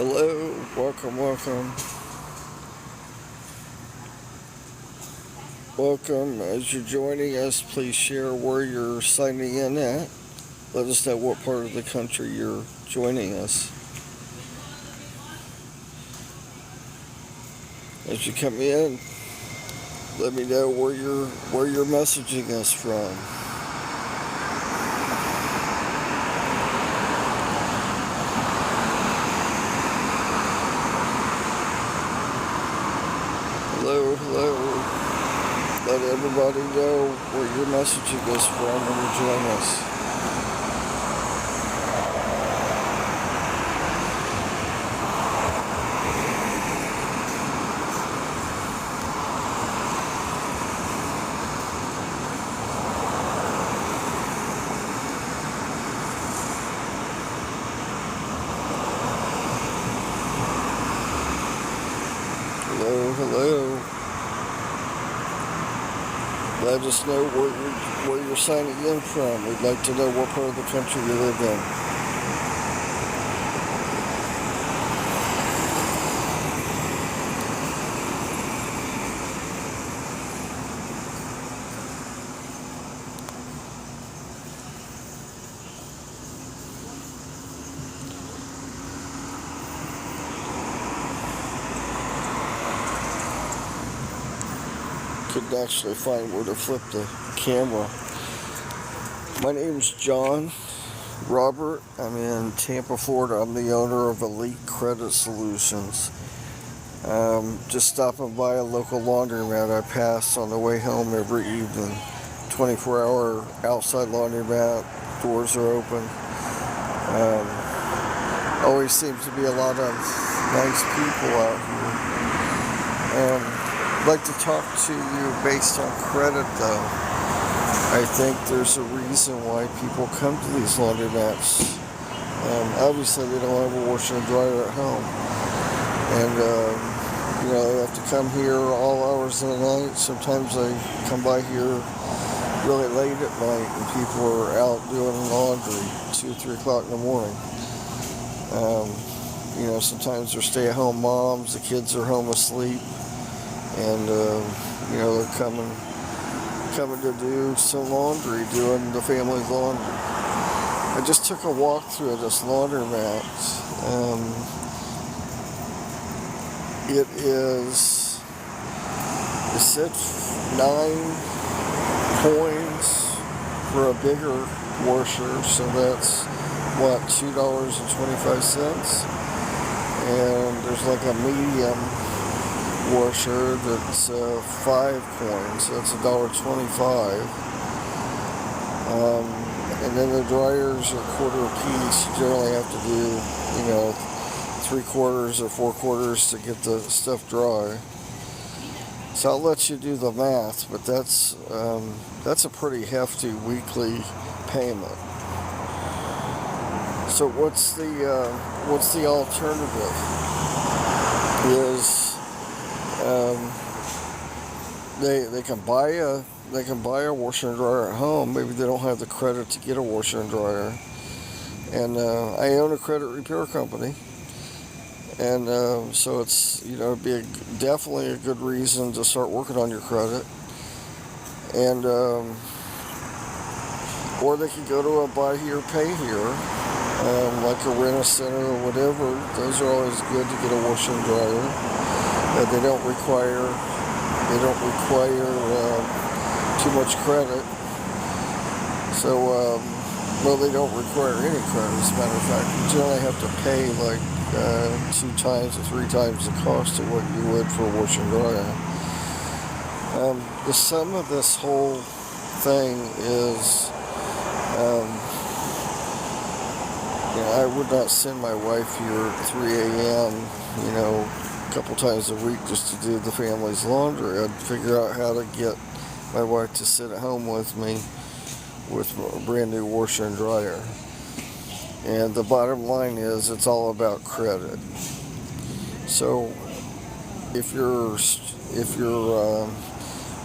Hello, welcome. Welcome. As you're joining us, please share where you're signing in at. Let us know what part of the country you're joining us. As you come in, let me know where you're messaging us from. Hello. Let everybody know where you're messaging us from when you join us. Hello. Let us know where you're signing in from. We'd like to know what part of the country you live in. Couldn't actually find where to flip the camera. My name's John Robert. I'm in Tampa, Florida. I'm the owner of Elite Credit Solutions. Just stopping by a local laundromat I pass on the way home every evening. 24-hour outside laundromat. Doors are open. Always seems to be a lot of nice people out here. I'd like to talk to you based on credit, though. I think there's a reason why people come to these laundromats. Obviously, they don't have a washer and dryer at home, and they have to come here all hours of the night. Sometimes they come by here really late at night, and people are out doing laundry 2, 3 o'clock in the morning. Sometimes they're stay-at-home moms. The kids are home asleep. And, they're coming to do some laundry, doing the family's laundry. I just took a walk through this laundromat. It said 9 coins for a bigger washer, so that's, $2.25? And there's like a medium washer that's 5 coins, that's $1.25. And then the dryers are $0.25 a piece. You generally have to do 3/4 or 4/4 to get the stuff dry. So I'll let you do the math, but that's a pretty hefty weekly payment. So what's the alternative? They can buy a washer and dryer at home. Maybe they don't have the credit to get a washer and dryer. And I own a credit repair company, and so it's it'd be definitely a good reason to start working on your credit. And or they could go to a buy here, pay here, like a Rent-A-Center or whatever. Those are always good to get a washer and dryer. They don't require too much credit. So, they don't require any credit. As a matter of fact, you generally have to pay like 2 times or 3 times the cost of what you would for a washer and dryer. The sum of this whole thing is, I would not send my wife here at 3 a.m., a couple times a week just to do the family's laundry. I'd figure out how to get my wife to sit at home with me with a brand new washer and dryer. And the bottom line is, it's all about credit. So if you're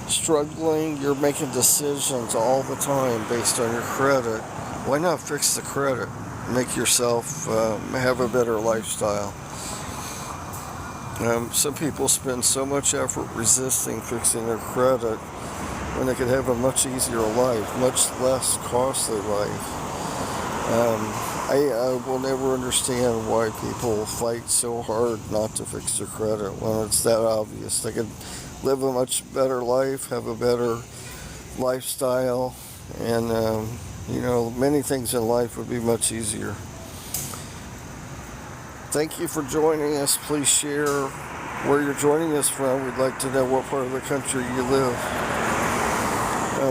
struggling, you're making decisions all the time based on your credit, why not fix the credit? Make yourself have a better lifestyle. Some people spend so much effort resisting fixing their credit when they could have a much easier life, much less costly life. I will never understand why people fight so hard not to fix their credit when it's that obvious. They could live a much better life, have a better lifestyle, and many things in life would be much easier. Thank you for joining us. Please share where you're joining us from. We'd like to know what part of the country you live.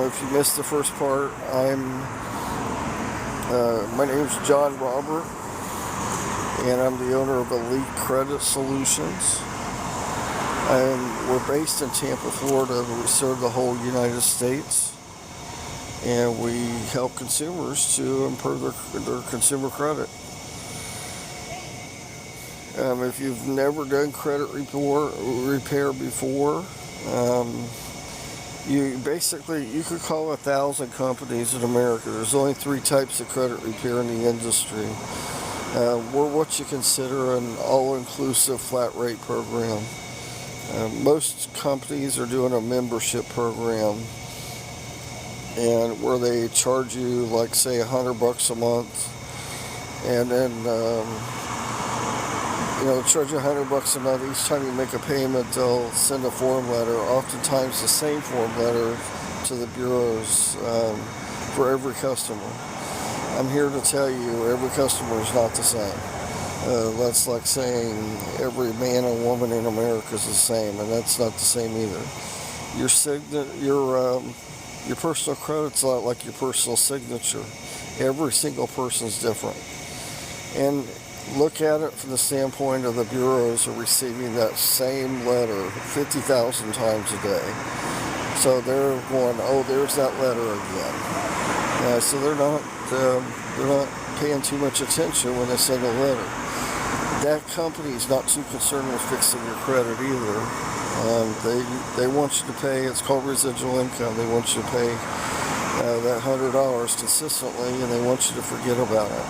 If you missed the first part, my name's John Robert, and I'm the owner of Elite Credit Solutions. We're based in Tampa, Florida, but we serve the whole United States, and we help consumers to improve their consumer credit. If you've never done credit repair before, you could call 1,000 companies in America. There's only 3 types of credit repair in the industry. We're what you consider an all-inclusive flat rate program. Most companies are doing a membership program, and where they charge you, like, say, $100 a month, and then charge you $100 a month. Each time you make a payment, they'll send a form letter, oftentimes the same form letter, to the bureaus for every customer. I'm here to tell you, every customer is not the same. That's like saying every man and woman in America is the same, and that's not the same either. Your personal credit's not like your personal signature. Every single person's different. And look at it from the standpoint of the bureaus are receiving that same letter 50,000 times a day. So they're going, oh, there's that letter again. So they're not paying too much attention when they send a letter. That company is not too concerned with fixing your credit either. They want you to pay. It's called residual income. They want you to pay that $100 consistently, and they want you to forget about it.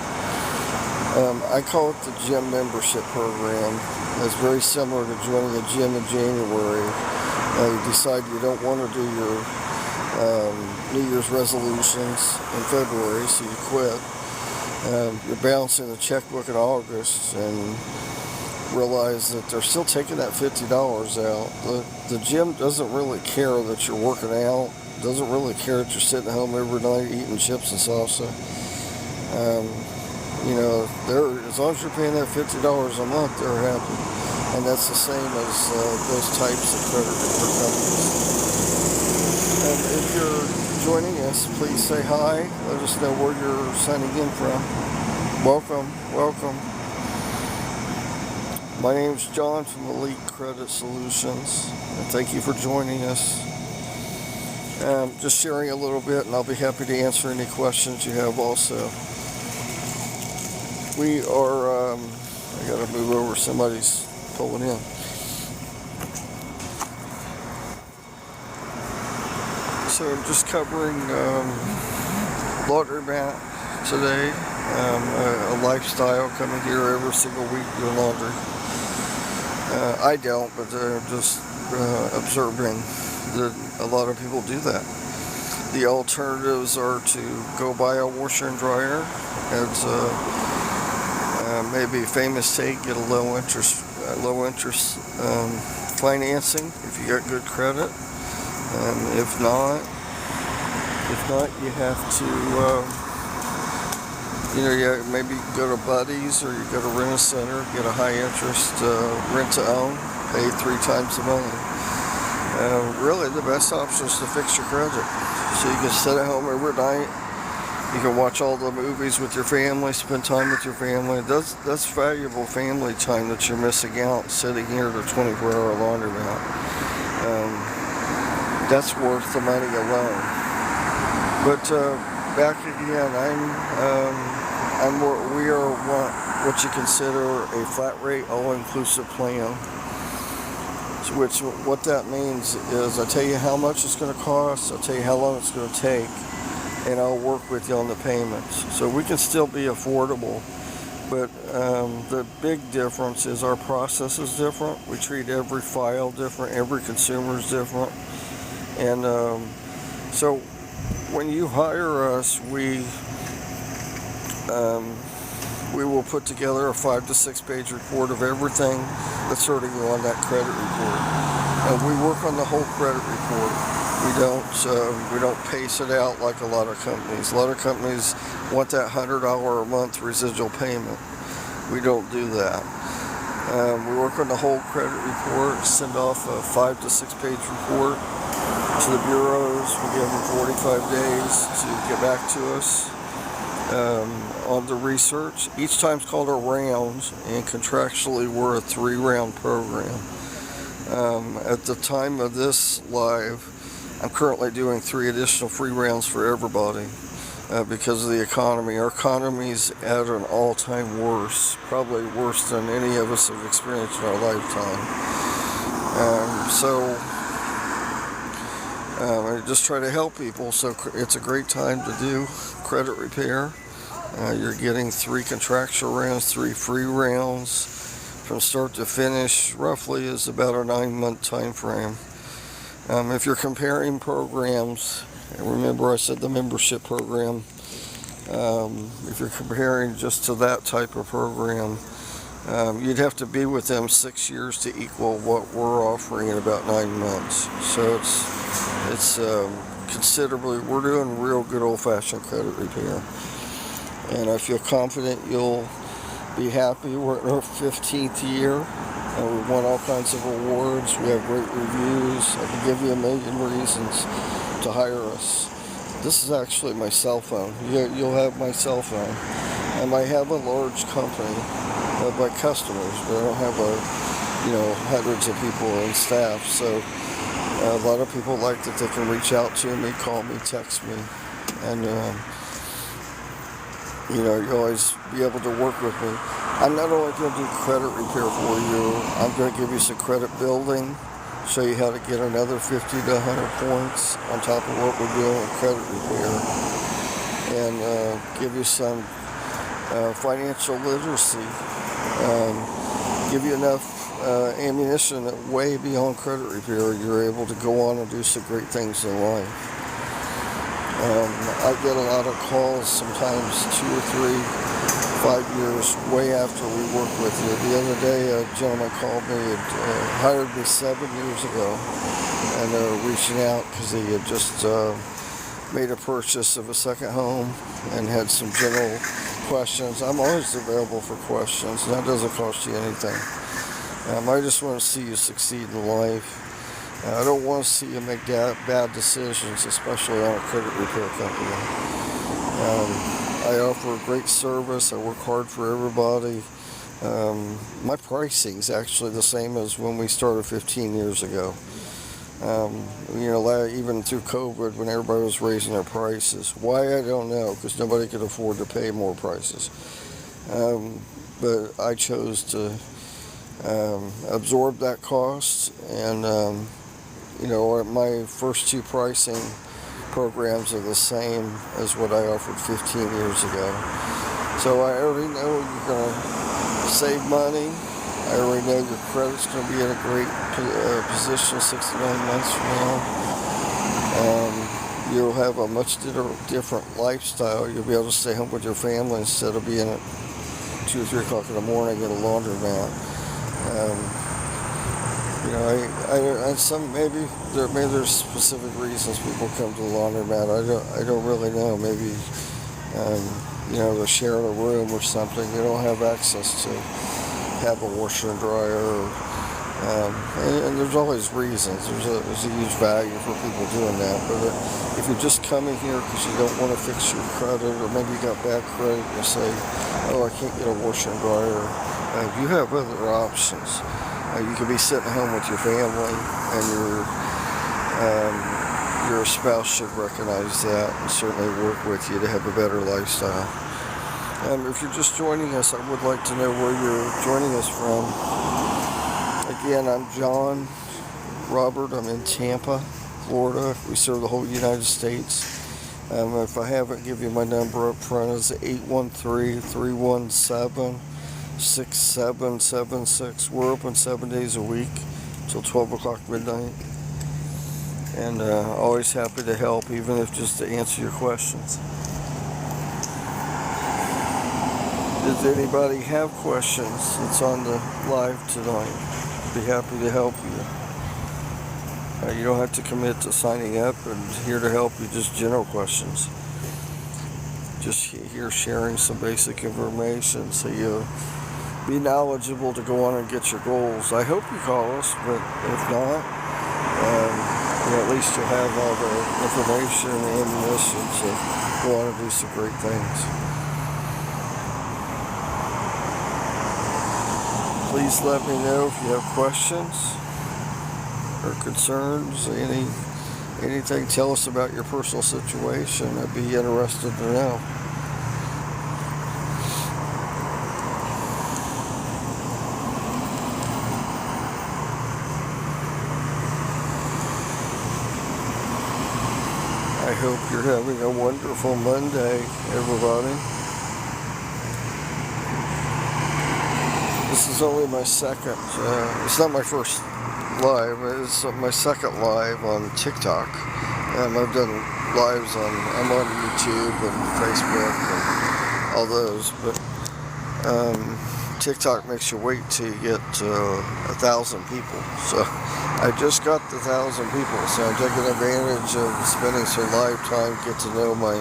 I call it the gym membership program. It's very similar to joining a gym in January. You decide you don't want to do your New Year's resolutions in February, so you quit. You're balancing the checkbook in August and realize that they're still taking that $50 out. The gym doesn't really care that you're working out, doesn't really care that you're sitting home every night eating chips and salsa. As long as you're paying that $50 a month, they're happy. And that's the same as those types of credit repair companies. And if you're joining us, please say hi. Let us know where you're signing in from. Welcome. My name's John from Elite Credit Solutions, and thank you for joining us. Just sharing a little bit, and I'll be happy to answer any questions you have also. We are, I gotta move over, somebody's pulling in. So I'm just covering Laundromat today, a lifestyle, coming here every single week doing laundry. I don't, but I'm just observing that a lot of people do that. The alternatives are to go buy a washer and dryer. It's maybe a famous take, get a low interest financing if you got good credit. If not, you have to maybe go to Buddy's, or you go to Rent-A-Center, get a high interest rent-to-own, pay 3 times the money. Really, the best option is to fix your credit, so you can sit at home every night. You can watch all the movies with your family, spend time with your family. That's valuable family time that you're missing out sitting here at a 24-hour laundromat. That's worth the money alone. But back again, we are what you consider a flat rate, all-inclusive plan. What that means is I tell you how much it's going to cost, I'll tell you how long it's going to take, and I'll work with you on the payments. So we can still be affordable, but The big difference is our process is different. We treat every file different, every consumer is different. And so when you hire us, we will put together a 5 to 6 page report of everything that's hurting you on that credit report. And we work on the whole credit report. We don't pace it out like a lot of companies. A lot of companies want that $100 a month residual payment. We don't do that. We work on the whole credit report, send off a 5 to 6 page report to the bureaus. We give them 45 days to get back to us on the research. Each time's called a round, and contractually we're a 3-round program. At the time of this live, I'm currently doing 3 additional free rounds for everybody because of the economy. Our economy's at an all-time worst, probably worse than any of us have experienced in our lifetime. I just try to help people, so it's a great time to do credit repair. You're getting 3 contractual rounds, 3 free rounds. From start to finish, roughly is about a 9-month time frame. If you're comparing programs, and remember I said the membership program, if you're comparing just to that type of program, you'd have to be with them 6 years to equal what we're offering in about 9 months. So it's considerably, we're doing real good old-fashioned credit repair. And I feel confident you'll be happy. We're in our 15th year. We won all kinds of awards. We have great reviews. I can give you a million reasons to hire us. This is actually my cell phone. You'll have my cell phone. I might have a large company of my customers, but I don't have hundreds of people and staff. So a lot of people like that they can reach out to me, call me, text me, and you'll always be able to work with me. I'm not only going to do credit repair for you, I'm going to give you some credit building, show you how to get another 50 to 100 points on top of what we're doing with credit repair, and give you some financial literacy, give you enough ammunition that way beyond credit repair, you're able to go on and do some great things in life. I get a lot of calls, sometimes 2 or 3, 5 years way after we work with you. The other day, a gentleman called me, had hired me 7 years ago, and they're reaching out because he had just made a purchase of a second home and had some general questions. I'm always available for questions, and that doesn't cost you anything. I just want to see you succeed in life. I don't want to see you make bad decisions, especially on a credit repair company. I offer great service. I work hard for everybody. My pricing is actually the same as when we started 15 years ago. Even through COVID, when everybody was raising their prices. Why, I don't know, because nobody could afford to pay more prices. But I chose to absorb that cost, and my first 2 pricing programs are the same as what I offered 15 years ago. So I already know you're going to save money. I already know your credit's going to be in a great position 6 to 9 months from now. You'll have a much different lifestyle. You'll be able to stay home with your family instead of being at 2 or 3 o'clock in the morning at a laundromat. Maybe there's specific reasons people come to the laundromat. I don't really know. Maybe they're sharing a room or something. They don't have access to have a washer and dryer. And there's always reasons. There's a huge value for people doing that. But if you're just coming here because you don't want to fix your credit, or maybe you got bad credit, you say, "Oh, I can't get a washer and dryer," you have other options. You could be sitting home with your family, and your spouse should recognize that and certainly work with you to have a better lifestyle. If you're just joining us, I would like to know where you're joining us from. Again, I'm John Robert. I'm in Tampa, Florida. We serve the whole United States. If I haven't given you my number up front, it's 813-317 6776. We're open 7 days a week till 12 o'clock midnight. And always happy to help, even if just to answer your questions. Does anybody have questions that's on the live tonight? I'd be happy to help you. You don't have to commit to signing up, and here to help you, just general questions. Just here sharing some basic information so you'll be knowledgeable to go on and get your goals. I hope you call us, but if not, at least you'll have all the information and ammunition to go on and do some great things. Please let me know if you have questions or concerns, anything. Tell us about your personal situation. I'd be interested to know. I hope you're having a wonderful Monday, everybody. This is only my second, it's not my first live, it's my second live on TikTok. I've done lives I'm on YouTube and Facebook and all those, but TikTok makes you wait till you get 1,000 people. So I just got the 1,000 people, so I'm taking advantage of spending some live time, get to know my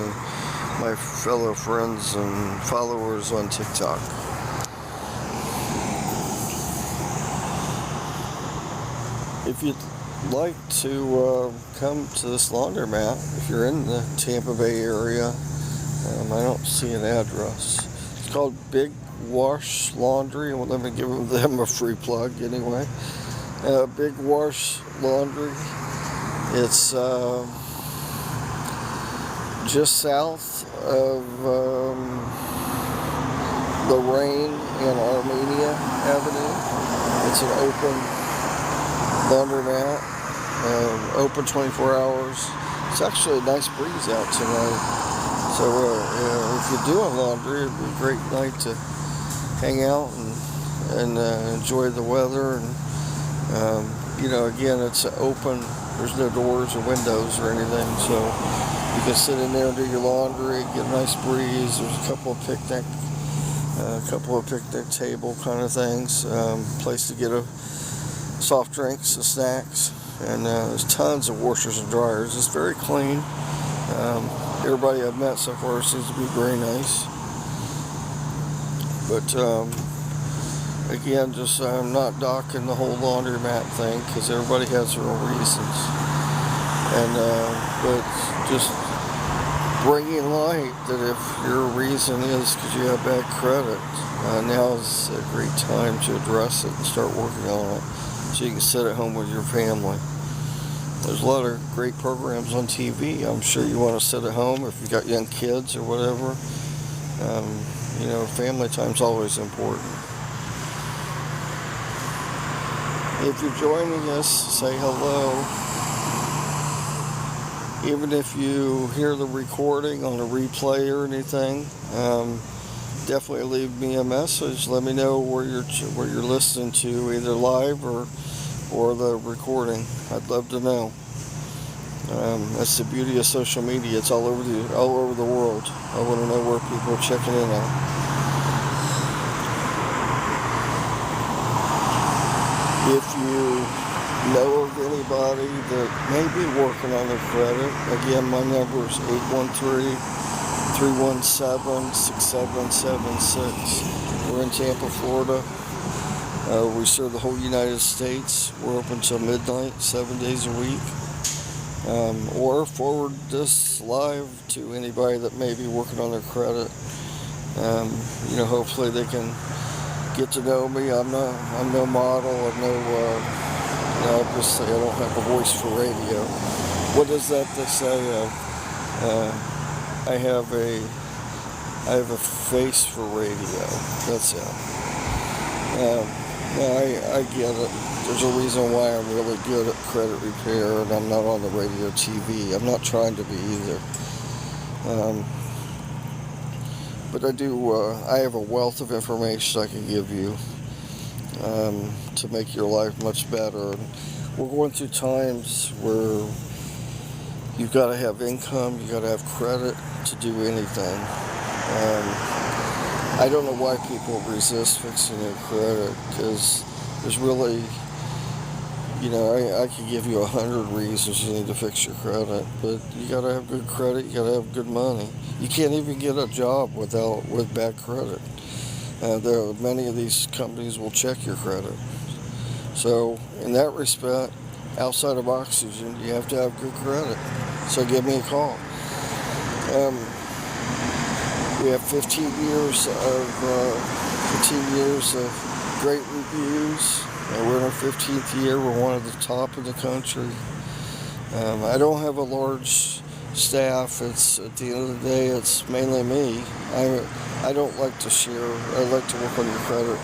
fellow friends and followers on TikTok. If you'd like to come to this laundromat, if you're in the Tampa Bay area, I don't see an address. It's called Big Wash Laundry. Let me give them a free plug anyway. Big Wash Laundry. It's just south of Lorraine and Armenia Avenue. It's an open laundromat, open 24 hours. It's actually a nice breeze out tonight. So if you're doing laundry, it'd be a great night to hang out and enjoy the weather. And again, it's open. There's no doors or windows or anything, so you can sit in there and do your laundry, get a nice breeze. There's a couple of picnic table kind of things, place to get a soft drinks and snacks, and there's tons of washers and dryers. It's very clean. Everybody I've met so far seems to be very nice. But again, just I'm not docking the whole laundromat thing because everybody has their own reasons. And but just bringing light that if your reason is because you have bad credit, now is a great time to address it and start working on it, so you can sit at home with your family. There's a lot of great programs on TV. I'm sure you want to sit at home if you've got young kids or whatever. Family time's always important. If you're joining us, say hello. Even if you hear the recording on a replay or anything, definitely leave me a message. Let me know where you're listening to, either live or the recording. I'd love to know. That's the beauty of social media. It's all over the world. I want to know where people are checking in at. If you know of anybody that may be working on their credit, again, my number is 813-317-6776. We're in Tampa, Florida. We serve the whole United States. We're open till midnight, 7 days a week. Or forward this live to anybody that may be working on their credit. Hopefully they can get to know me. I'm no model. Obviously I don't have a voice for radio. What is that they say? I have a face for radio. That's it. I get it. There's a reason why I'm really good at credit repair and I'm not on the radio TV. I'm not trying to be either. But I have a wealth of information I can give you to make your life much better. And we're going through times where you've got to have income, you've got to have credit to do anything. I don't know why people resist fixing their credit, because there's really, I could give you 100 reasons you need to fix your credit, but you got to have good credit, you got to have good money. You can't even get a job with bad credit. Many of these companies will check your credit. So in that respect, outside of oxygen, you have to have good credit. So give me a call. We have 15 years of great reviews. We're in our 15th year. We're one of the top in the country. I don't have a large staff. It's at the end of the day, it's mainly me. I don't like to share. I like to work on your credit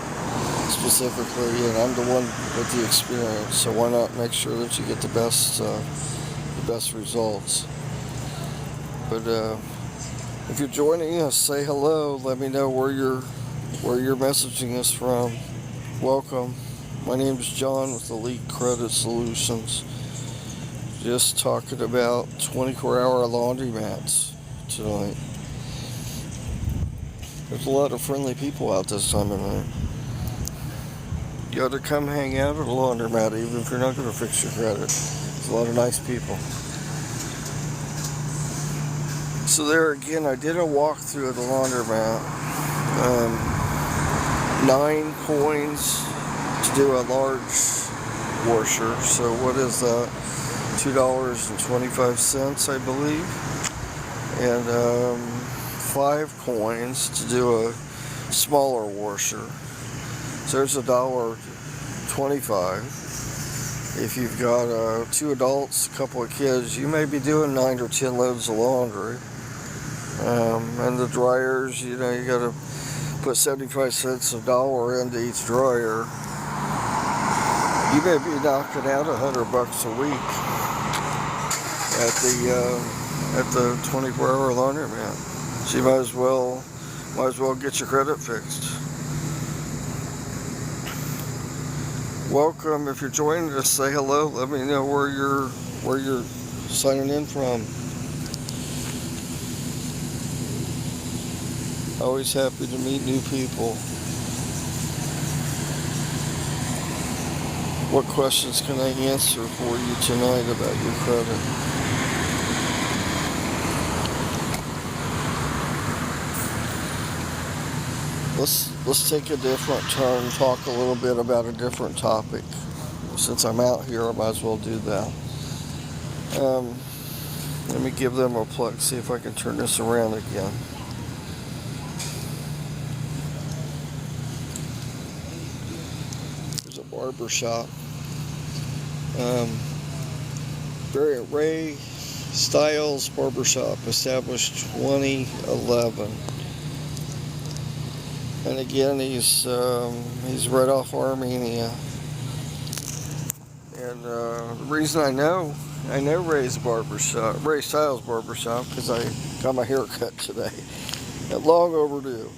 specifically, and I'm the one with the experience. So why not make sure that you get the best results? But if you're joining us, say hello. Let me know where you're messaging us from. Welcome. My name is John with Elite Credit Solutions. Just talking about 24-hour laundromats tonight. There's a lot of friendly people out this time of night. You ought to come hang out at a laundromat, even if you're not going to fix your credit. There's a lot of nice people. So there again, I did a walkthrough of the laundromat. 9 coins to do a large washer. So what is that? $2.25, I believe. And 5 coins to do a smaller washer. So there's $1.25. If you've got 2 adults, a couple of kids, you may be doing 9 or 10 loads of laundry. And the dryers, you got to put 75 cents a dollar into each dryer. You may be knocking out $100 a week at the 24-hour laundromat. So you might as well get your credit fixed. Welcome. If you're joining us, say hello. Let me know where you're signing in from. Always happy to meet new people. What questions can I answer for you tonight about your credit? Let's take a different turn, talk a little bit about a different topic. Since I'm out here, I might as well do that. Let me give them a plug, see if I can turn this around again. There's a barber shop. Ray Styles Barbershop, established 2011. And again, he's right off Armenia. And the reason I know Ray Styles Barbershop, because I got my hair cut today. Long overdue.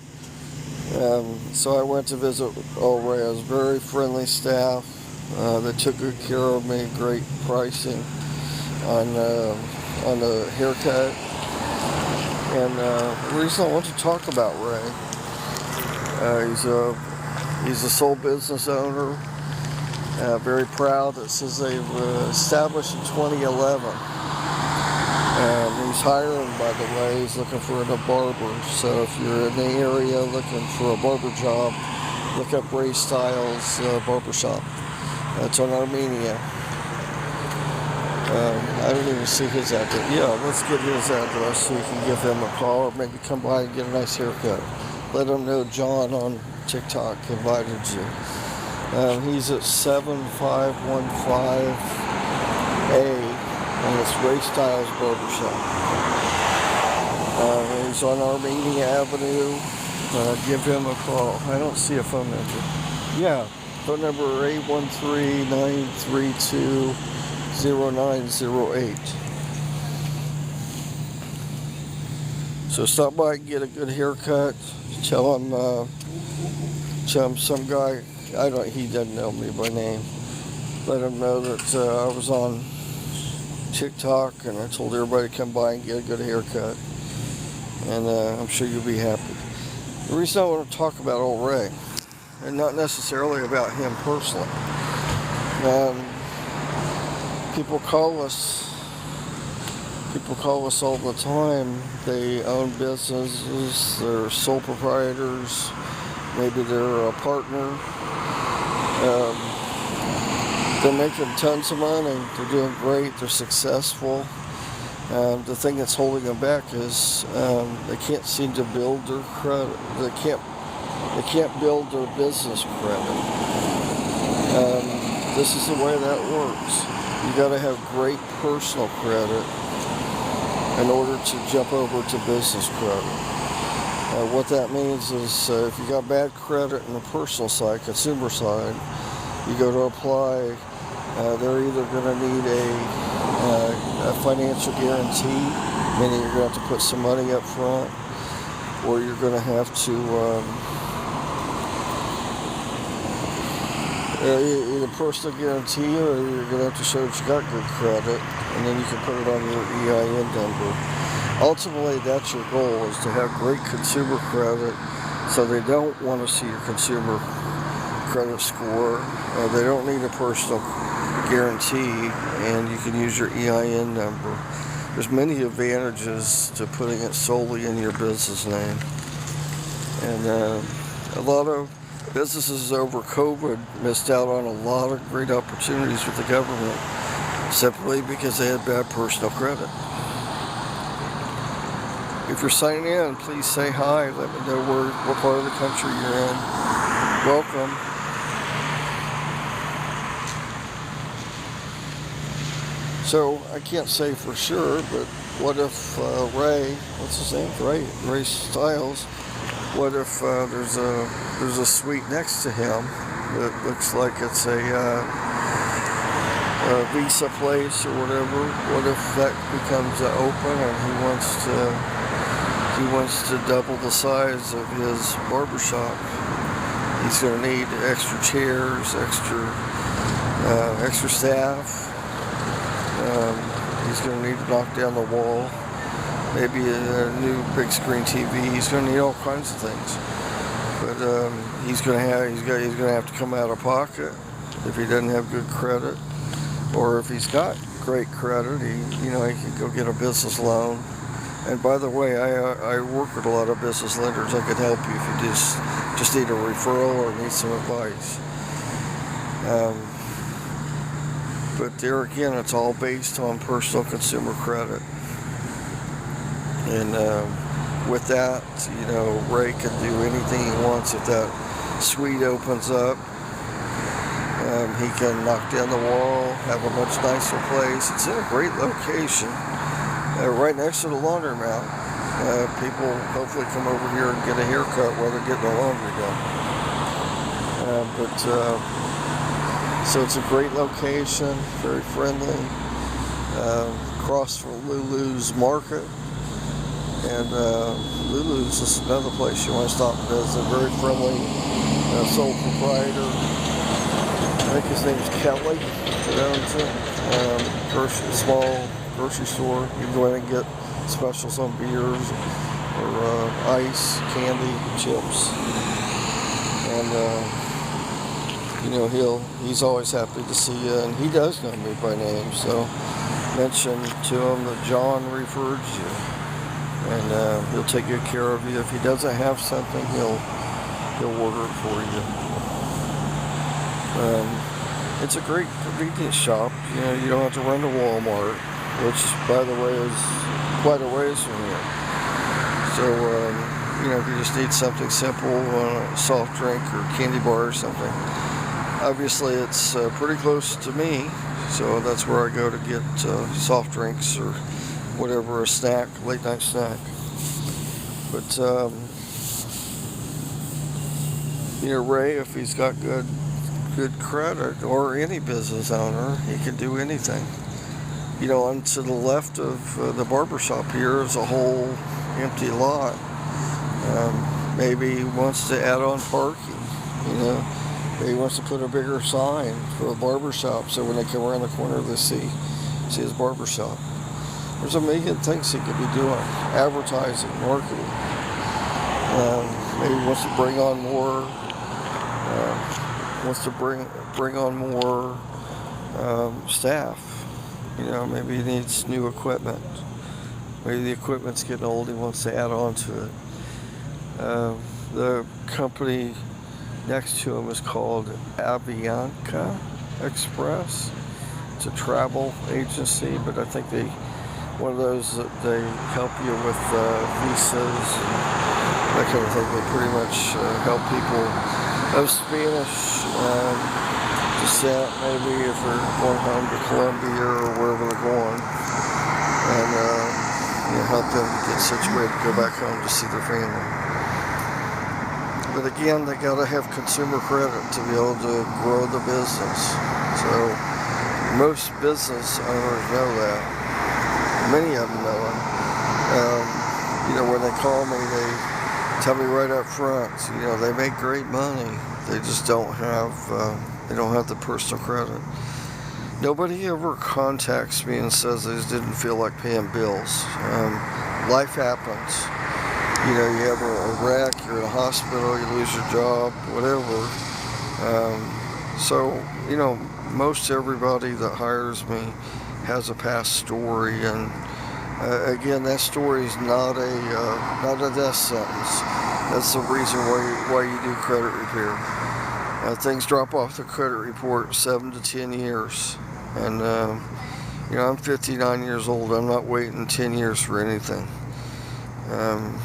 So I went to visit old Ray. I was very friendly staff. They took good care of me. Great pricing on the haircut. And the reason I want to talk about Ray. He's a sole business owner. Very proud. It says they've established in 2011. He's hiring, by the way. He's looking for a barber. So if you're in the area looking for a barber job, look up Ray Styles Barbershop. It's on Armenia. I don't even see his address. Yeah, let's get his address so you can give him a call, or maybe come by and get a nice haircut. Let him know John on Tik-Tok invited you. He's at 7515A, and it's Ray Styles Barbershop. He's on Armenia Avenue. Give him a call. I don't see a phone number. Yeah, phone number 813-932-0908. So stop by and get a good haircut. Tell him some guy, he doesn't know me by name. Let him know that I was on Tik-Tok and I told everybody to come by and get a good haircut. And I'm sure you'll be happy. The reason I want to talk about old Ray, and not necessarily about him personally. People call us all the time. They own businesses, they're sole proprietors, maybe they're a partner. They're making tons of money, they're doing great, they're successful. The thing that's holding them back is they can't seem to build their credit. They can't build their business credit. This is the way that works. You got to have great personal credit in order to jump over to business credit. What that means is if you got bad credit in the personal side, consumer side, you go to apply. They're either going to need a financial guarantee, meaning you're going to have to put some money up front, or you're going to have to either personal guarantee, or you're going to have to show that you got good credit, and then you can put it on your EIN number. Ultimately, that's your goal, is to have great consumer credit, so they don't want to see your consumer credit score. They don't need a personal guarantee, and you can use your EIN number. There's many advantages to putting it solely in your business name. And a lot of businesses over COVID missed out on a lot of great opportunities with the government simply because they had bad personal credit. If you're signing in, please say hi. Let me know what part of the country you're in. Welcome. So I can't say for sure, but what if Ray, what's his name? Ray Stiles. What if there's a suite next to him that looks like it's a Visa place or whatever? What if that becomes open and he wants to double the size of his barbershop? He's going to need extra chairs, extra staff. He's going to need to knock down the wall, maybe a new big screen TV. He's going to need all kinds of things, but he's going to have to come out of pocket if he doesn't have good credit, or if he's got great credit, he can go get a business loan. And by the way, I work with a lot of business lenders. I could help you if you just need a referral or need some advice. But there again, it's all based on personal consumer credit. And with that, Ray can do anything he wants. If that suite opens up, he can knock down the wall, have a much nicer place. It's in a great location, right next to the laundromat. People hopefully come over here and get a haircut while they're getting their laundry done. So it's a great location, very friendly, across from Lulu's Market. And Lulu's is another place you want to stop and visit. Very friendly, sole proprietor. I think his name's Kelly that owns it. Small grocery store. You can go in and get specials on beers or ice, candy, chips. And he's always happy to see you, and he does know me by name, so mention to him that John referred you, and he'll take good care of you. If he doesn't have something, he'll order it for you. It's a great convenience shop. You don't have to run to Walmart, which, by the way, is quite a ways from here. So if you just need something simple, a soft drink or candy bar or something. Obviously, it's pretty close to me, so that's where I go to get soft drinks or whatever, a snack, late night snack. But Ray, if he's got good credit, or any business owner, he can do anything. On to the left of the barbershop here is a whole empty lot. Maybe he wants to add on parking, you know. Maybe he wants to put a bigger sign for a barber shop so when they come around the corner they see his barber shop. There's a million things he could be doing. Advertising, marketing. Maybe he wants to bring on more. Bring on more staff. You know, maybe he needs new equipment. Maybe the equipment's getting old. He wants to add on to it. The company next to him is called Avianca Express. It's a travel agency, but I think one of those that they help you with visas, that kind of thing. They pretty much help people of Spanish descent, maybe if they're going home to Colombia or wherever they're going, and help them get situated to go back home to see their family. But again, they gotta have consumer credit to be able to grow the business. So most business owners know that. Many of them know it. When they call me, they tell me right up front, they make great money. They just don't have the personal credit. Nobody ever contacts me and says they just didn't feel like paying bills. Life happens. You have a wreck, you're in a hospital, you lose your job, whatever. So most everybody that hires me has a past story, and again, that story is not a death sentence. That's the reason why you do credit repair. Things drop off the credit report 7 to 10 years, and I'm 59 years old. I'm not waiting 10 years for anything. And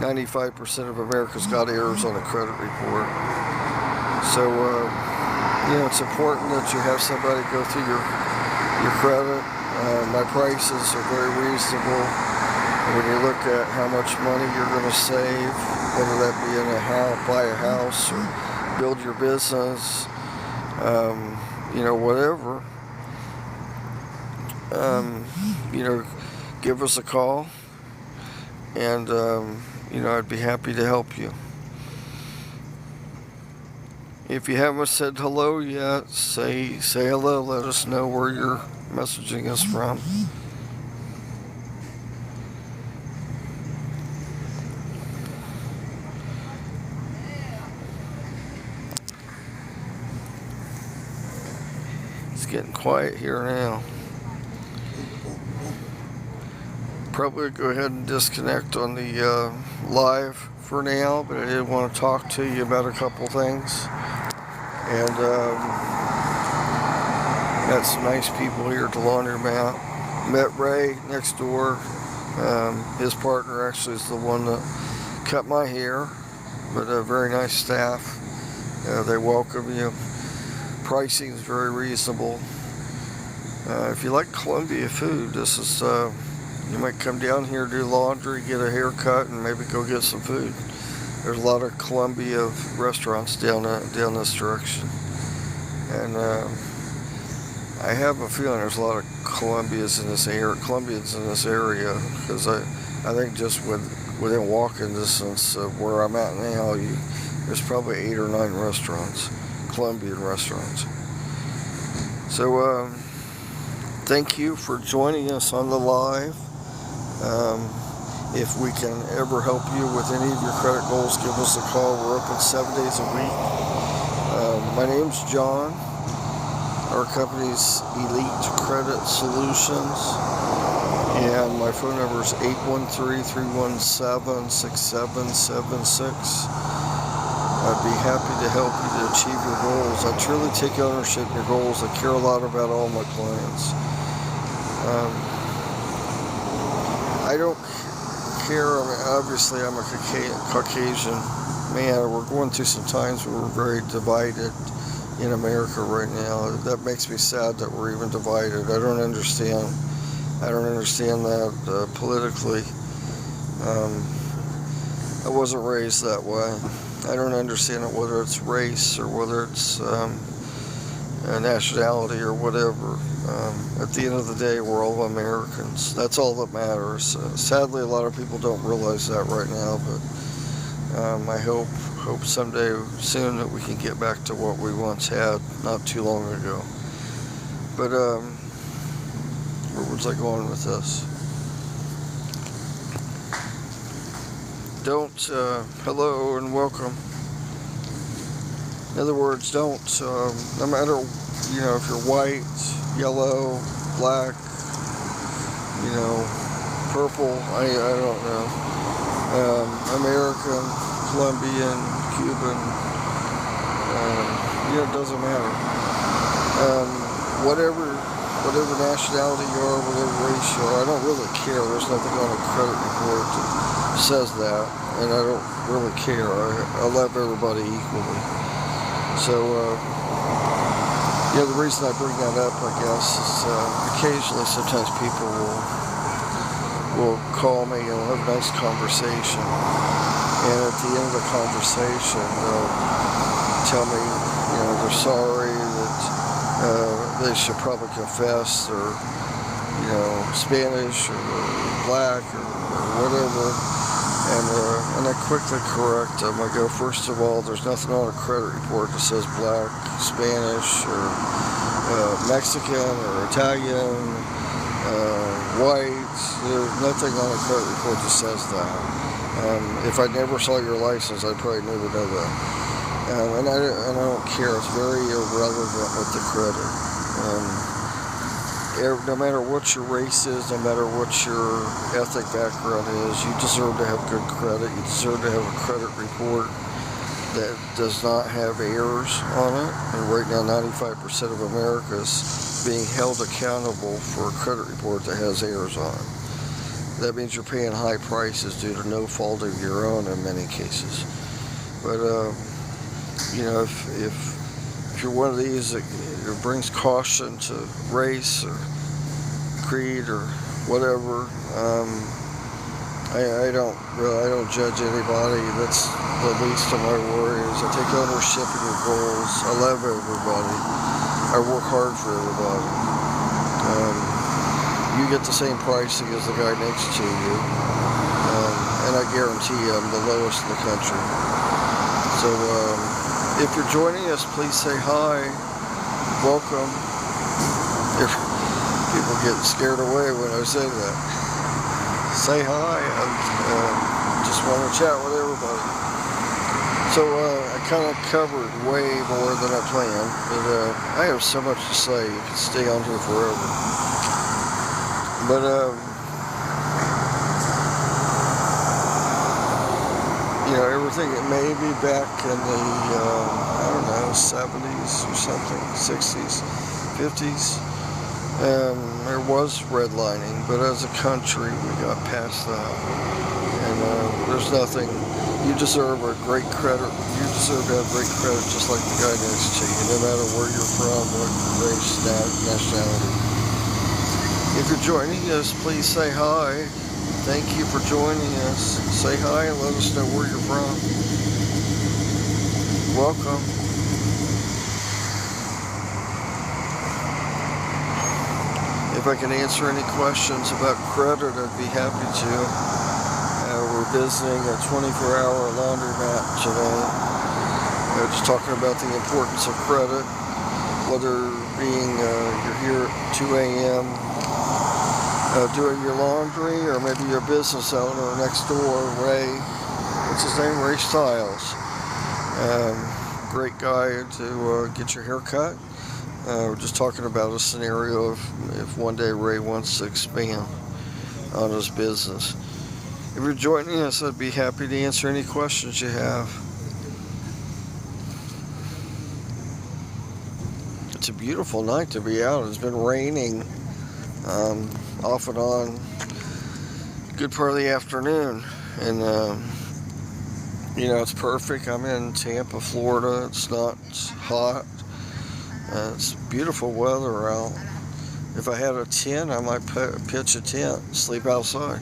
95% of America's got errors on a credit report. So, it's important that you have somebody go through your credit. My prices are very reasonable. When you look at how much money you're going to save, whether that be in buy a house or build your business, whatever, give us a call, and I'd be happy to help you. If you haven't said hello yet, say hello. Let us know where you're messaging us from. It's getting quiet here now. Probably go ahead and disconnect on the live for now, but I did want to talk to you about a couple things. And got some nice people here at the Laundromat. Met Ray next door. His partner actually is the one that cut my hair, but a very nice staff. They welcome you. Pricing is very reasonable. If you like Colombia food, this is you might come down here, do laundry, get a haircut, and maybe go get some food. There's a lot of Colombia restaurants down this direction, and I have a feeling there's a lot of Colombians in this area, because I think just within walking distance of where I'm at now, there's probably 8 or 9 restaurants, Colombian restaurants. So thank you for joining us on the live. If we can ever help you with any of your credit goals, give us a call. We're open 7 days a week. My name's John. Our company's Elite Credit Solutions. And my phone number is 813-317-6776. I'd be happy to help you to achieve your goals. I truly take ownership in your goals. I care a lot about all my clients. I don't care. I mean, obviously, I'm a Caucasian man. We're going through some times where we're very divided in America right now. That makes me sad that we're even divided. I don't understand that politically. I wasn't raised that way. I don't understand it, whether it's race or whether it's nationality or whatever. At the end of the day, we're all Americans. That's all that matters. Sadly, a lot of people don't realize that right now, but I hope someday soon that we can get back to what we once had not too long ago. But where was I going with this? Hello and welcome. In other words, don't, no matter, if you're white, yellow, black, purple, I don't know, American, Colombian, Cuban, it doesn't matter. Whatever nationality you are, whatever race you are, I don't really care. There's nothing on a credit report that says that, and I don't really care. I love everybody equally. So, the reason I bring that up, I guess, is occasionally sometimes people will call me and we'll have a nice conversation. And at the end of the conversation, they'll tell me, they're sorry, that they should probably confess they're, Spanish or black or whatever. And I quickly correct them. I go, first of all, there's nothing on a credit report that says black, Spanish, or Mexican, or Italian, white. There's nothing on a credit report that says that. If I never saw your license, I'd probably never know that. And I don't care. It's very irrelevant with the credit. No matter what your race is, no matter what your ethnic background is, you deserve to have good credit. You deserve to have a credit report that does not have errors on it. And right now, 95% of America is being held accountable for a credit report that has errors on it. That means you're paying high prices due to no fault of your own in many cases. But, if you're one of these that it brings caution to race or creed or whatever, I don't judge anybody. That's the least of my worries. I take ownership in your goals. I love everybody. I work hard for everybody. You get the same pricing as the guy next to you, and I guarantee you I'm the lowest in the country. So if you're joining us, please say hi. Welcome. If people get scared away when I say that, say hi. I just want to chat with everybody. So I kind of covered way more than I planned, but I have so much to say. You can stay on here forever. But everything, it may be back in the 70s or something, 60s, 50s. There was redlining, but as a country, we got past that. And there's nothing. You deserve a great credit. You deserve to have great credit, just like the guy next to you, no matter where you're from, what race, nationality. If you're joining us, please say hi. Thank you for joining us. Say hi and let us know where you're from. Welcome. If I can answer any questions about credit, I'd be happy to. We're visiting a 24-hour laundromat today. Just talking about the importance of credit, whether being you're here at 2 a.m. Doing your laundry, or maybe you're a business owner next door, Ray. What's his name? Ray Styles. Great guy to get your hair cut. We're just talking about a scenario of if one day Ray wants to expand on his business. If you're joining us, I'd be happy to answer any questions you have. It's a beautiful night to be out. It's been raining off and on good part of the afternoon, and it's perfect. I'm in Tampa, Florida. It's not hot. It's beautiful weather out. If I had a tent, I might pitch a tent, sleep outside.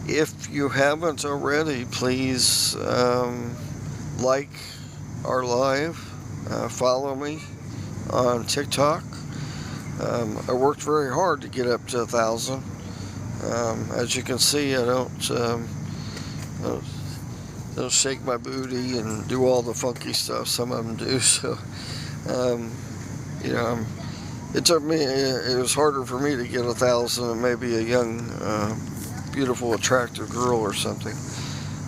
If you haven't already, please like our live. Follow me on TikTok. I worked very hard to get up to 1,000. As you can see, I don't shake my booty and do all the funky stuff some of them do. So, it took me. It was harder for me to get 1,000 than maybe a young, beautiful, attractive girl or something.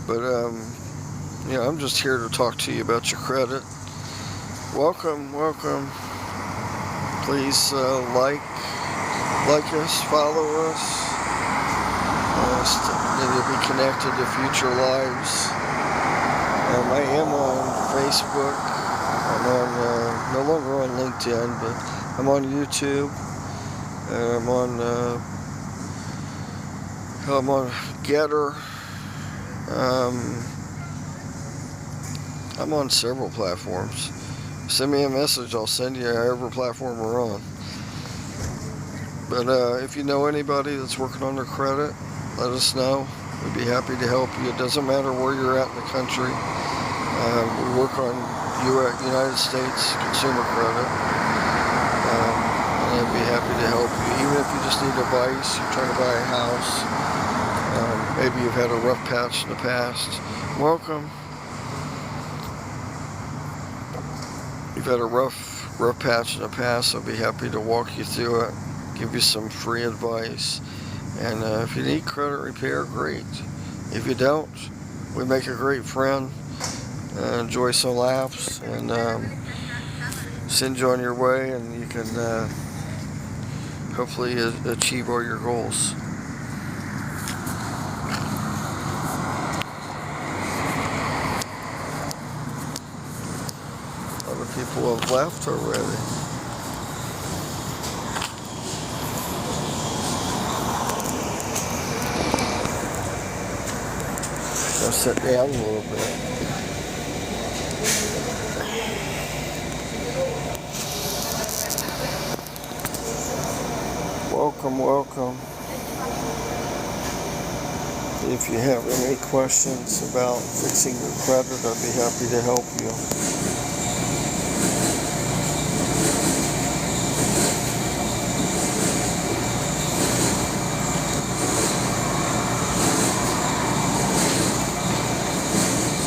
But I'm just here to talk to you about your credit. Welcome. Please like us, follow us. Maybe be connected to future lives. I am on Facebook. I'm on no longer on LinkedIn, but I'm on YouTube. I'm on Getter. I'm on several platforms. Send me a message, I'll send you every platform we're on. But if you know anybody that's working on their credit, let us know. We'd be happy to help you. It doesn't matter where you're at in the country. We work on United States consumer credit. And I'd be happy to help you. Even if you just need advice, you're trying to buy a house. Maybe you've had a rough patch in the past. Welcome. You've had a rough patch in the past, I'll be happy to walk you through it, give you some free advice. And if you need credit repair, great. If you don't, we make a great friend. Enjoy some laughs and send you on your way, and you can hopefully achieve all your goals. Other people have left already. I'll sit down a little bit. Welcome. If you have any questions about fixing your credit, I'd be happy to help you.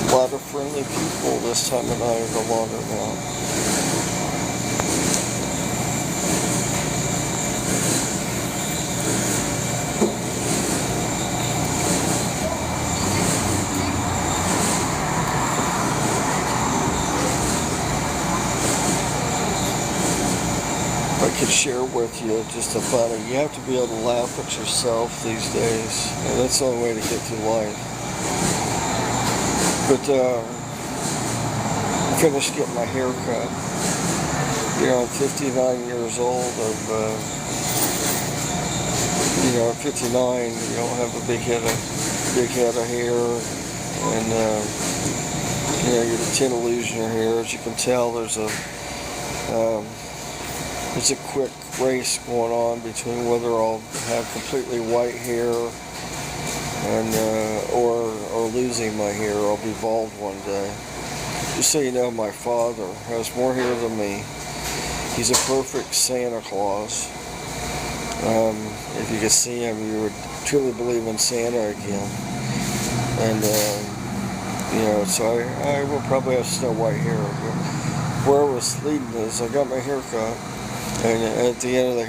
A lot of friendly people this time of night at the Laundromat. I could share with you just a funny. You have to be able to laugh at yourself these days, and that's the only way to get through life. But I finished getting my hair cut. I'm 59 years old. At 59, you don't have a big head of hair, and you tend to lose your hair. As you can tell, there's a quick race going on between whether I'll have completely white hair and or losing my hair. I'll be bald one day. Just so you know, my father has more hair than me. He's a perfect Santa Claus. If you could see him, you would truly believe in Santa again. And so I will probably have snow white hair. But where I was leading is, I got my hair cut. And at the end of the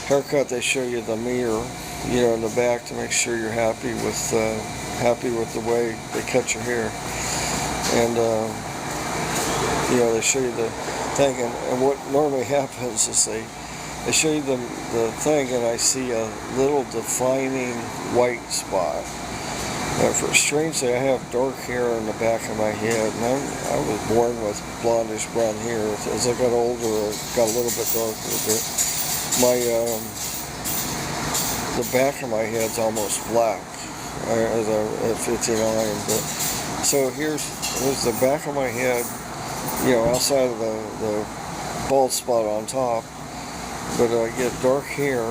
haircut, they show you the mirror, in the back, to make sure you're happy with the way they cut your hair. And they show you the thing. And what normally happens is they show you the thing, and I see a little defining white spot. Strangely, I have dark hair in the back of my head, and I was born with blondish brown hair. As I got older, it got a little bit darker, but the back of my head's almost black at 59. But so here's the back of my head, outside of the bald spot on top. But I get dark hair,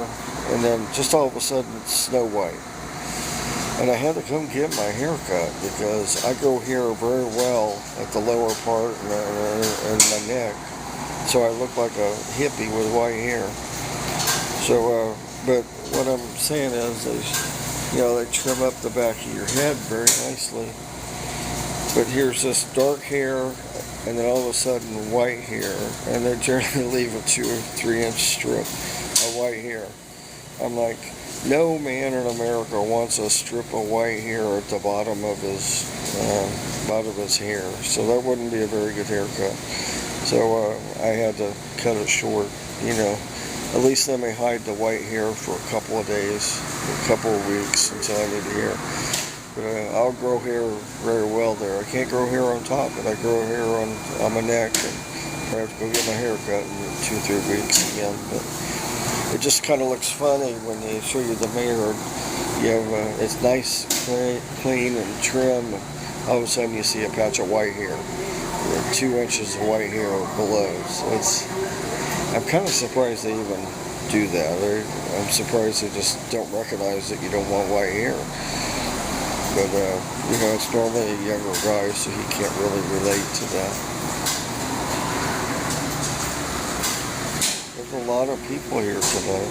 and then just all of a sudden it's snow white. And I had to come get my hair cut because I grow hair very well at the lower part and my neck. So I look like a hippie with white hair. So, but what I'm saying is, they trim up the back of your head very nicely. But here's this dark hair, and then all of a sudden white hair, and they generally leave a 2 or 3 inch strip of white hair. I'm like, no man in America wants a strip of white hair at the bottom of his hair. So that wouldn't be a very good haircut. So I had to cut it short. At least let me hide the white hair for a couple of days, a couple of weeks until I need hair. But I'll grow hair very well there. I can't grow hair on top, but I grow hair on my neck, and I have to go get my hair cut in 2 or 3 weeks again. But it just kind of looks funny when they show you the mirror. It's nice, clean, and trim. And all of a sudden, you see a patch of white hair, 2 inches of white hair below. So I'm kind of surprised they even do that. I'm surprised they just don't recognize that you don't want white hair. But it's normally a younger guy, so he can't really relate to that. There's a lot of people here today.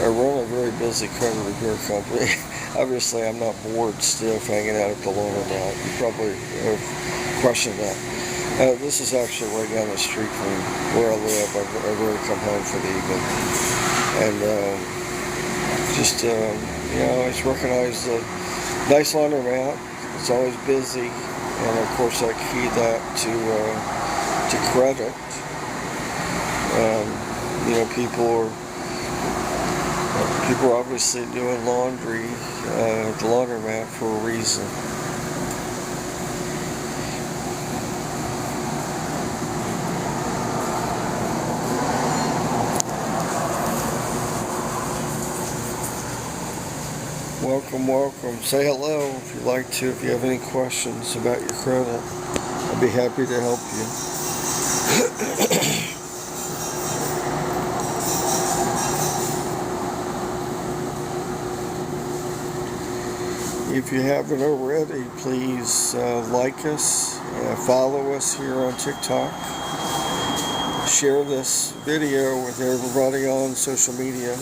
I run a very busy credit repair company. Obviously, I'm not bored stiff hanging out at the Laundromat. You probably have questioned that. This is actually right down the street from where I live. I've already come home for the evening. And I just recognize the nice Laundromat. It's always busy. And of course, I key that to credit. People are obviously doing laundry at the Laundromat for a reason. Welcome. Say hello if you'd like to. If you have any questions about your credit, I'd be happy to help you. If you haven't already, please like us, follow us here on TikTok, share this video with everybody on social media,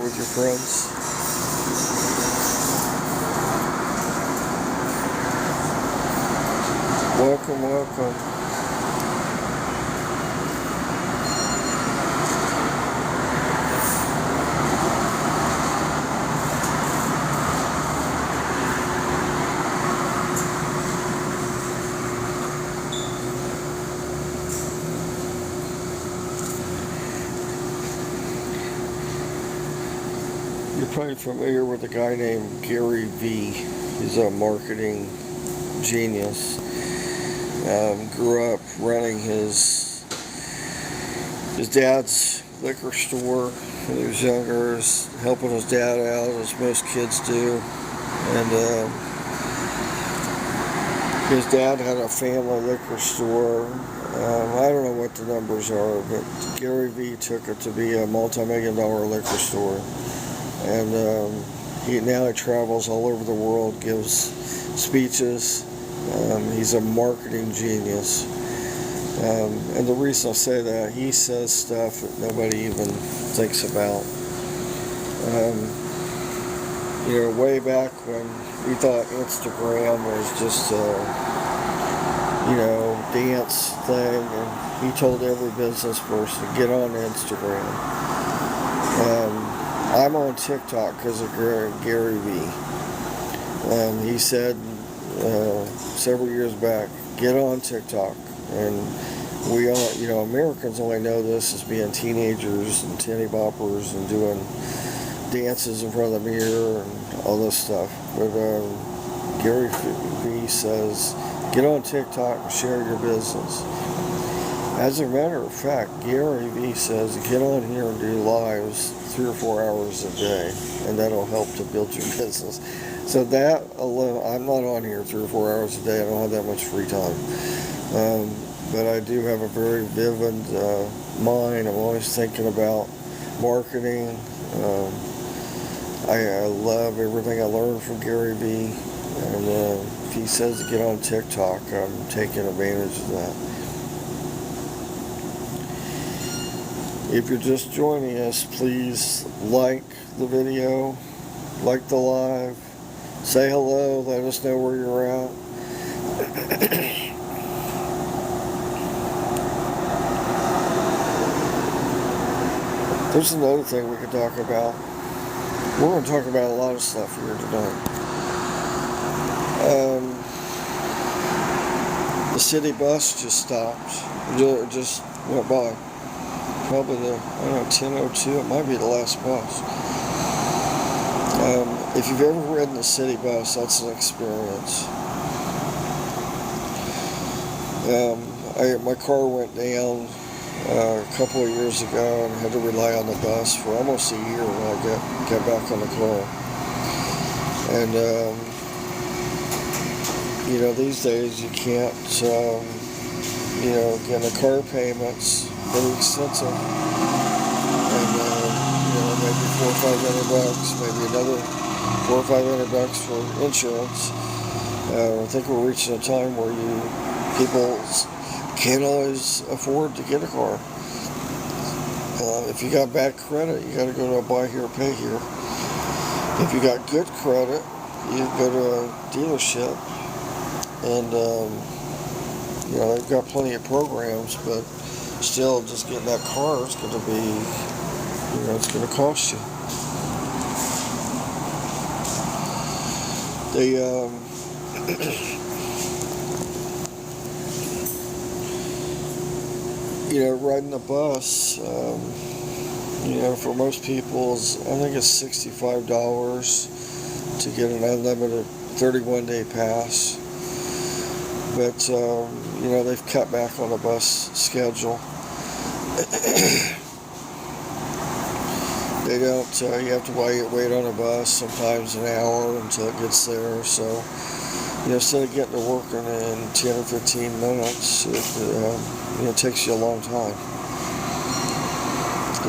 with your friends. Welcome. You're probably familiar with a guy named Gary V. He's a marketing genius. Grew up running his dad's liquor store when he was younger, helping his dad out as most kids do. And his dad had a family liquor store. I don't know what the numbers are, but Gary V took it to be a multi-million-dollar liquor store. And he now travels all over the world, gives speeches. He's a marketing genius. And the reason I say that, he says stuff that nobody even thinks about. Way back when we thought Instagram was just dance thing, and he told every business person, get on Instagram. I'm on TikTok because of Gary V. He said several years back, get on TikTok. And we all, Americans only know this as being teenagers and titty boppers and doing dances in front of the mirror and all this stuff. But Gary V says, get on TikTok and share your business. As a matter of fact, Gary V says, get on here and do lives 3 or 4 hours a day, and that'll help to build your business. So that alone, I'm not on here 3 or 4 hours a day. I don't have that much free time. but I do have a very vivid mind. I'm always thinking about marketing. I love everything I learned from Gary Vee, and if he says to get on TikTok, I'm taking advantage of that. If you're just joining us, please like the video, like the live, say hello, let us know where you're at. There's another thing we could talk about. We're going to talk about a lot of stuff here tonight. The city bus just stopped. Just went by. Probably the, 10:02. It might be the last bus. If you've ever ridden the city bus, that's an experience. My car went down a couple of years ago and had to rely on the bus for almost a year when I got back on the car. And these days you can't, again, the car payments really expensive, and maybe $400 or $500, maybe another $400 or $500 for insurance. I think we're reaching a time where people can't always afford to get a car. If you got bad credit, you got to go to a buy here, pay here. If you got good credit, you go to a dealership, and they've got plenty of programs, but still, just getting that car is going to be, it's going to cost you. Riding the bus, for most people, I think it's $65 to get an unlimited 31-day pass. But, they've cut back on the bus schedule. They don't, you have to wait on a bus, sometimes an hour until it gets there. So, instead of getting to work in 10 or 15 minutes, it takes you a long time.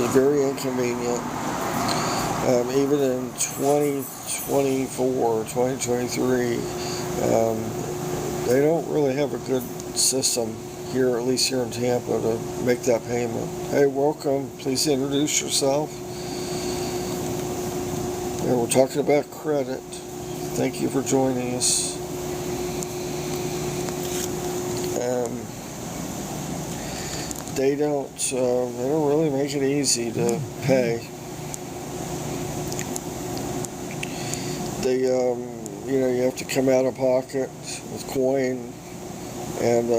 It's very inconvenient. Even in 2024, 2023, they don't really have a good system here, at least here in Tampa, to make that payment. Hey, welcome. Please introduce yourself. And we're talking about credit. Thank you for joining us. They don't really make it easy to pay. You have to come out of pocket with coin and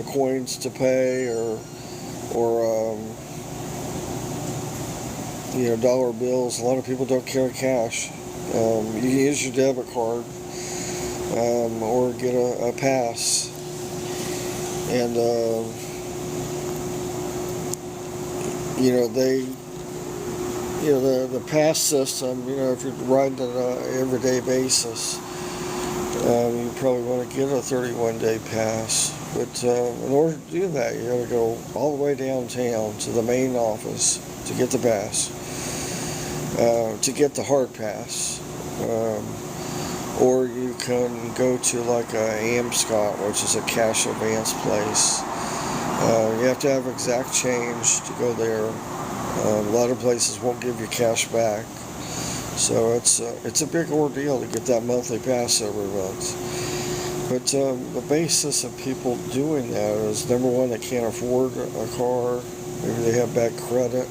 coins to pay, or dollar bills. A lot of people don't carry cash. You can use your debit card, or get a pass. And the pass system, if you're riding on an everyday basis, you probably want to get a 31-day pass. But in order to do that, you got to go all the way downtown to the main office to get the pass, to get the hard pass. Or you can go to like a Amscot, which is a cash advance place. You have to have exact change to go there. A lot of places won't give you cash back, so it's a big ordeal to get that monthly pass every month. But the basis of people doing that is, number one, they can't afford a car. Maybe they have bad credit.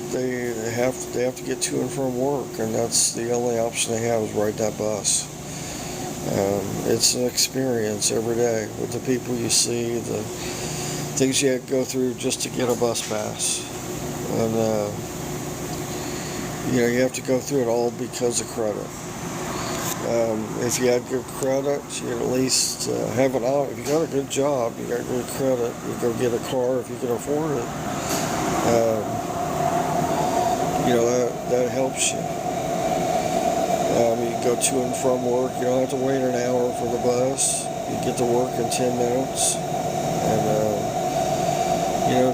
They have to get to and from work, and that's the only option they have, is ride that bus. It's an experience every day with the people you see, the things you have to go through just to get a bus pass. And you have to go through it all because of credit. If you had good credit, you'd at least have it out. If you got a good job, you got good credit, you go get a car if you can afford it. That helps you. You can go to and from work. You don't have to wait an hour for the bus. You get to work in 10 minutes. And,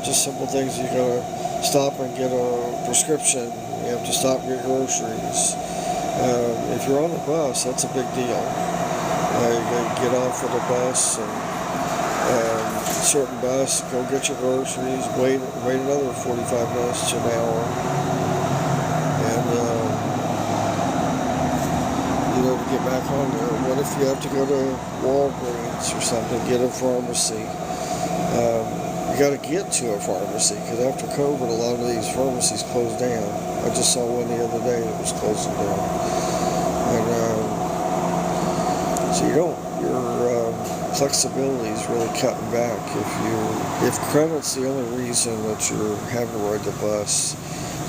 just simple things. You gotta stop and get a prescription. You have to stop and get groceries. If you're on the bus, that's a big deal. You gotta get off of the bus and certain bus, go get your groceries, wait another 45 minutes to an hour. And, to get back on there. What if you have to go to Walgreens or something, get a pharmacy? You got to get to a pharmacy, because after COVID, a lot of these pharmacies closed down. I just saw one the other day that was closing down. And so your flexibility is really cutting back. If credit's the only reason that you're having to ride the bus,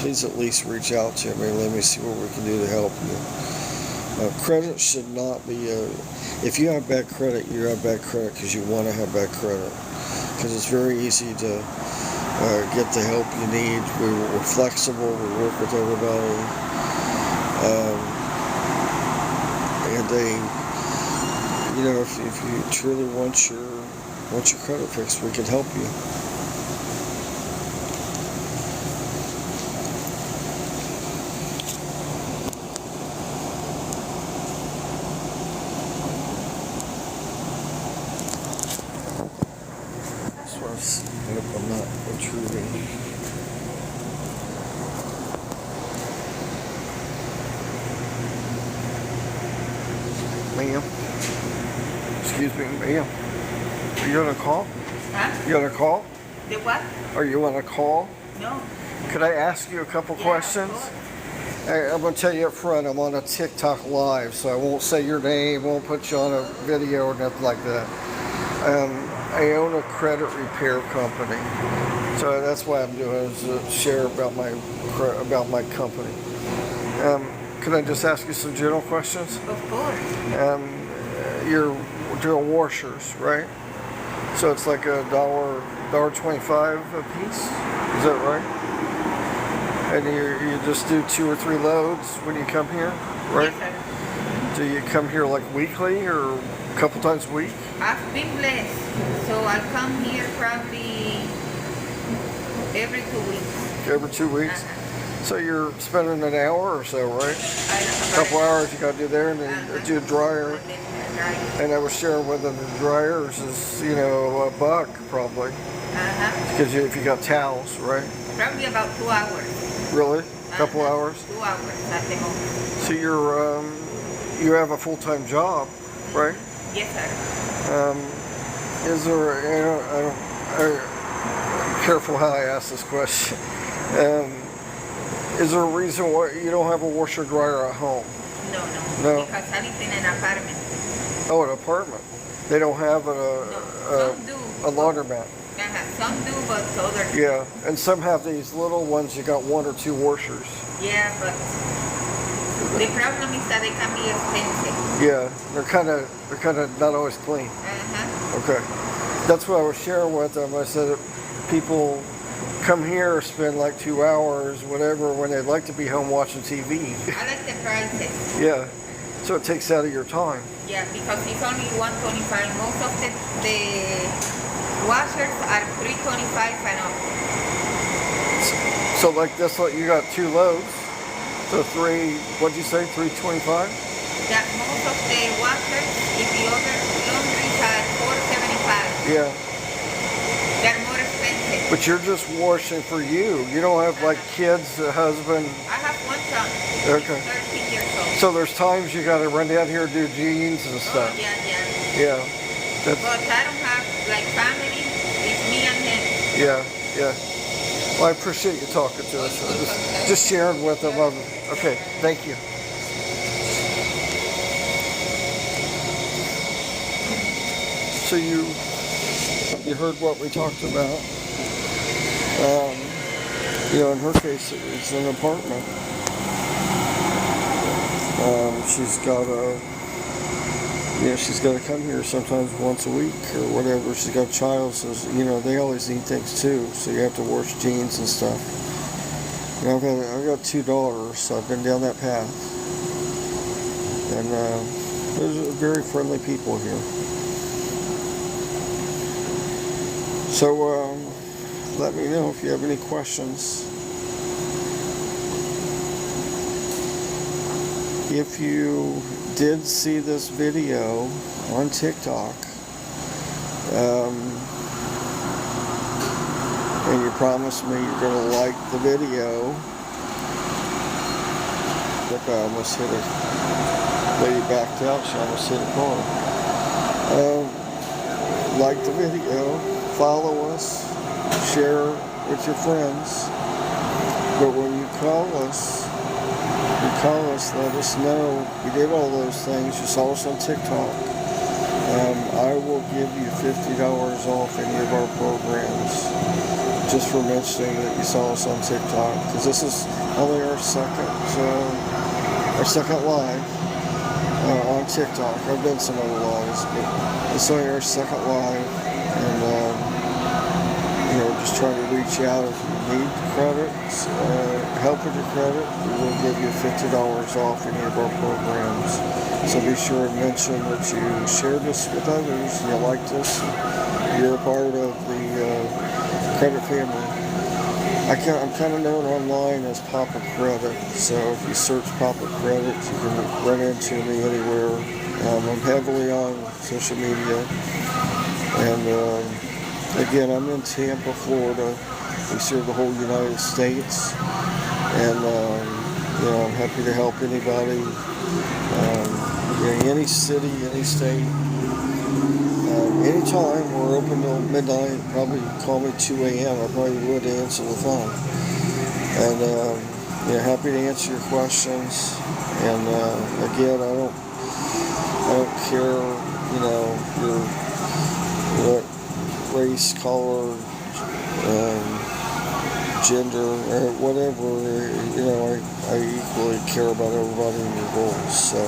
please at least reach out to me. Let me see what we can do to help you. Credit should not be if you have bad credit, you have bad credit because you want to have bad credit. Because it's very easy to get the help you need. We're flexible. We work with everybody, and if you truly want your credit fixed, we can help you. I hope I'm not intruding. Ma'am? Excuse me, ma'am. Are you on a call? Huh? You on a call? The what? Are you on a call? No. Could I ask you a couple questions? Hey, I'm going to tell you up front, I'm on a Tik-Tok live, so I won't say your name, won't put you on a video or nothing like that. I own a credit repair company, so that's why I'm doing is to share about my company. Can I just ask you some general questions? Of course. You're doing washers, right? So it's like $1.25 a piece. Is that right? And you just do 2 or 3 loads when you come here, right? Yes, sir. Do you come here like weekly or a couple times a week? I've been blessed, so I'll come here probably every 2 weeks. Every 2 weeks? So you're spending an hour or so, right? A couple hours you got to do there, and then do a dryer. And I was sharing with them the dryers is, $1 probably. Because if you got towels, right? Probably about 2 hours. Really? A couple hours? 2 hours at the moment. So you have a full-time job, right? Yes, sir. Is there, I'm careful how I ask this question. Is there a reason why you don't have a washer dryer at home? No. Because I live in an apartment. Oh, an apartment. They don't have Some do. a laundromat. Some do, but others. Yeah, and some have these little ones. You got 1 or 2 washers. Yeah, but the problem is that they can be expensive. Yeah, they're kind of not always clean. Okay, that's what I was sharing with them. I said people come here, spend like 2 hours, whatever, when they'd like to be home watching TV. I like the prices. Yeah, so it takes out of your time. Yeah, because it's only $1.25. Most of the washers are $3.25 and up. So like this, you got 2 loads. So what'd you say, $3.25? That most of the washers, if the other laundries are $4.75. Yeah. They're more expensive. But you're just washing for you. You don't have like kids, a husband. I have one son. Okay. He's 13 years old. So there's times you got to run down here and do jeans and stuff. Oh, yeah. Yeah. But I don't have like family. It's me and him. Yeah. Well, I appreciate you talking to us. Just sharing with them. Okay, thank you. So you heard what we talked about. In her case, it's an apartment. She's got to come here sometimes once a week or whatever. She's got a child, so they always need things too. So you have to wash jeans and stuff. I've got 2 daughters, so I've been down that path. and they're very friendly people here. So let me know if you have any questions. If you did see this video on TikTok, and you promised me you're going to like the video, look, I almost hit a lady, backed out, she almost hit a car. Like the video, follow us, share with your friends, but when you call us, let us know you did all those things, you saw us on TikTok. I will give you $50 off any of our programs just for mentioning that you saw us on TikTok, because this is only our second live on TikTok. I've done some other lives, but it's only our second live, and just trying to reach out. If you need credits, help with your credit, we will give you $50 off any of our programs. So be sure to mention that you shared this with others, you liked this, you're a part of the credit family. I'm kind of known online as Papa Credit, so if you search Papa Credit, you can run into me anywhere. I'm heavily on social media, and again, I'm in Tampa, Florida. We serve the whole United States, and I'm happy to help anybody, any city, any state, anytime. We're open till midnight. Probably call me 2 a.m. I probably would answer the phone, and happy to answer your questions. And again, I don't care, your what race, color, gender, or whatever. I equally care about everybody and your goals. So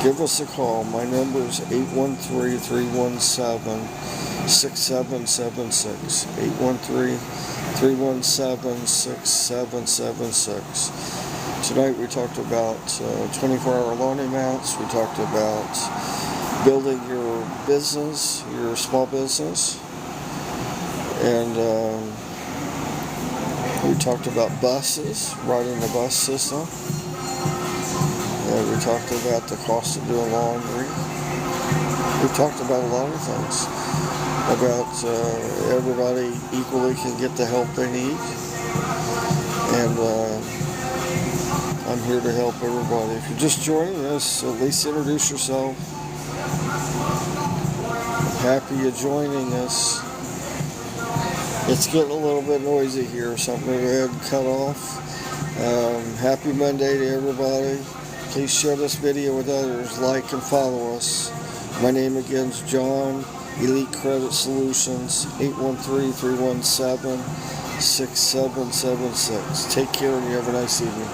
give us a call. My number is 813-317-6776. 813-317-6776. Tonight we talked about 24-hour laundromats. We talked about building your business, your small business. And we talked about buses, riding the bus system. We talked about the cost of doing laundry. We talked about a lot of things. About everybody equally can get the help they need. And I'm here to help everybody. If you're just joining us, at least introduce yourself. I'm happy you're joining us. It's getting a little bit noisy here, so I'm going to go ahead and cut off. Happy Monday to everybody. Please share this video with others, like and follow us. My name again is John, Elite Credit Solutions, 813-317-6776. Take care and you have a nice evening.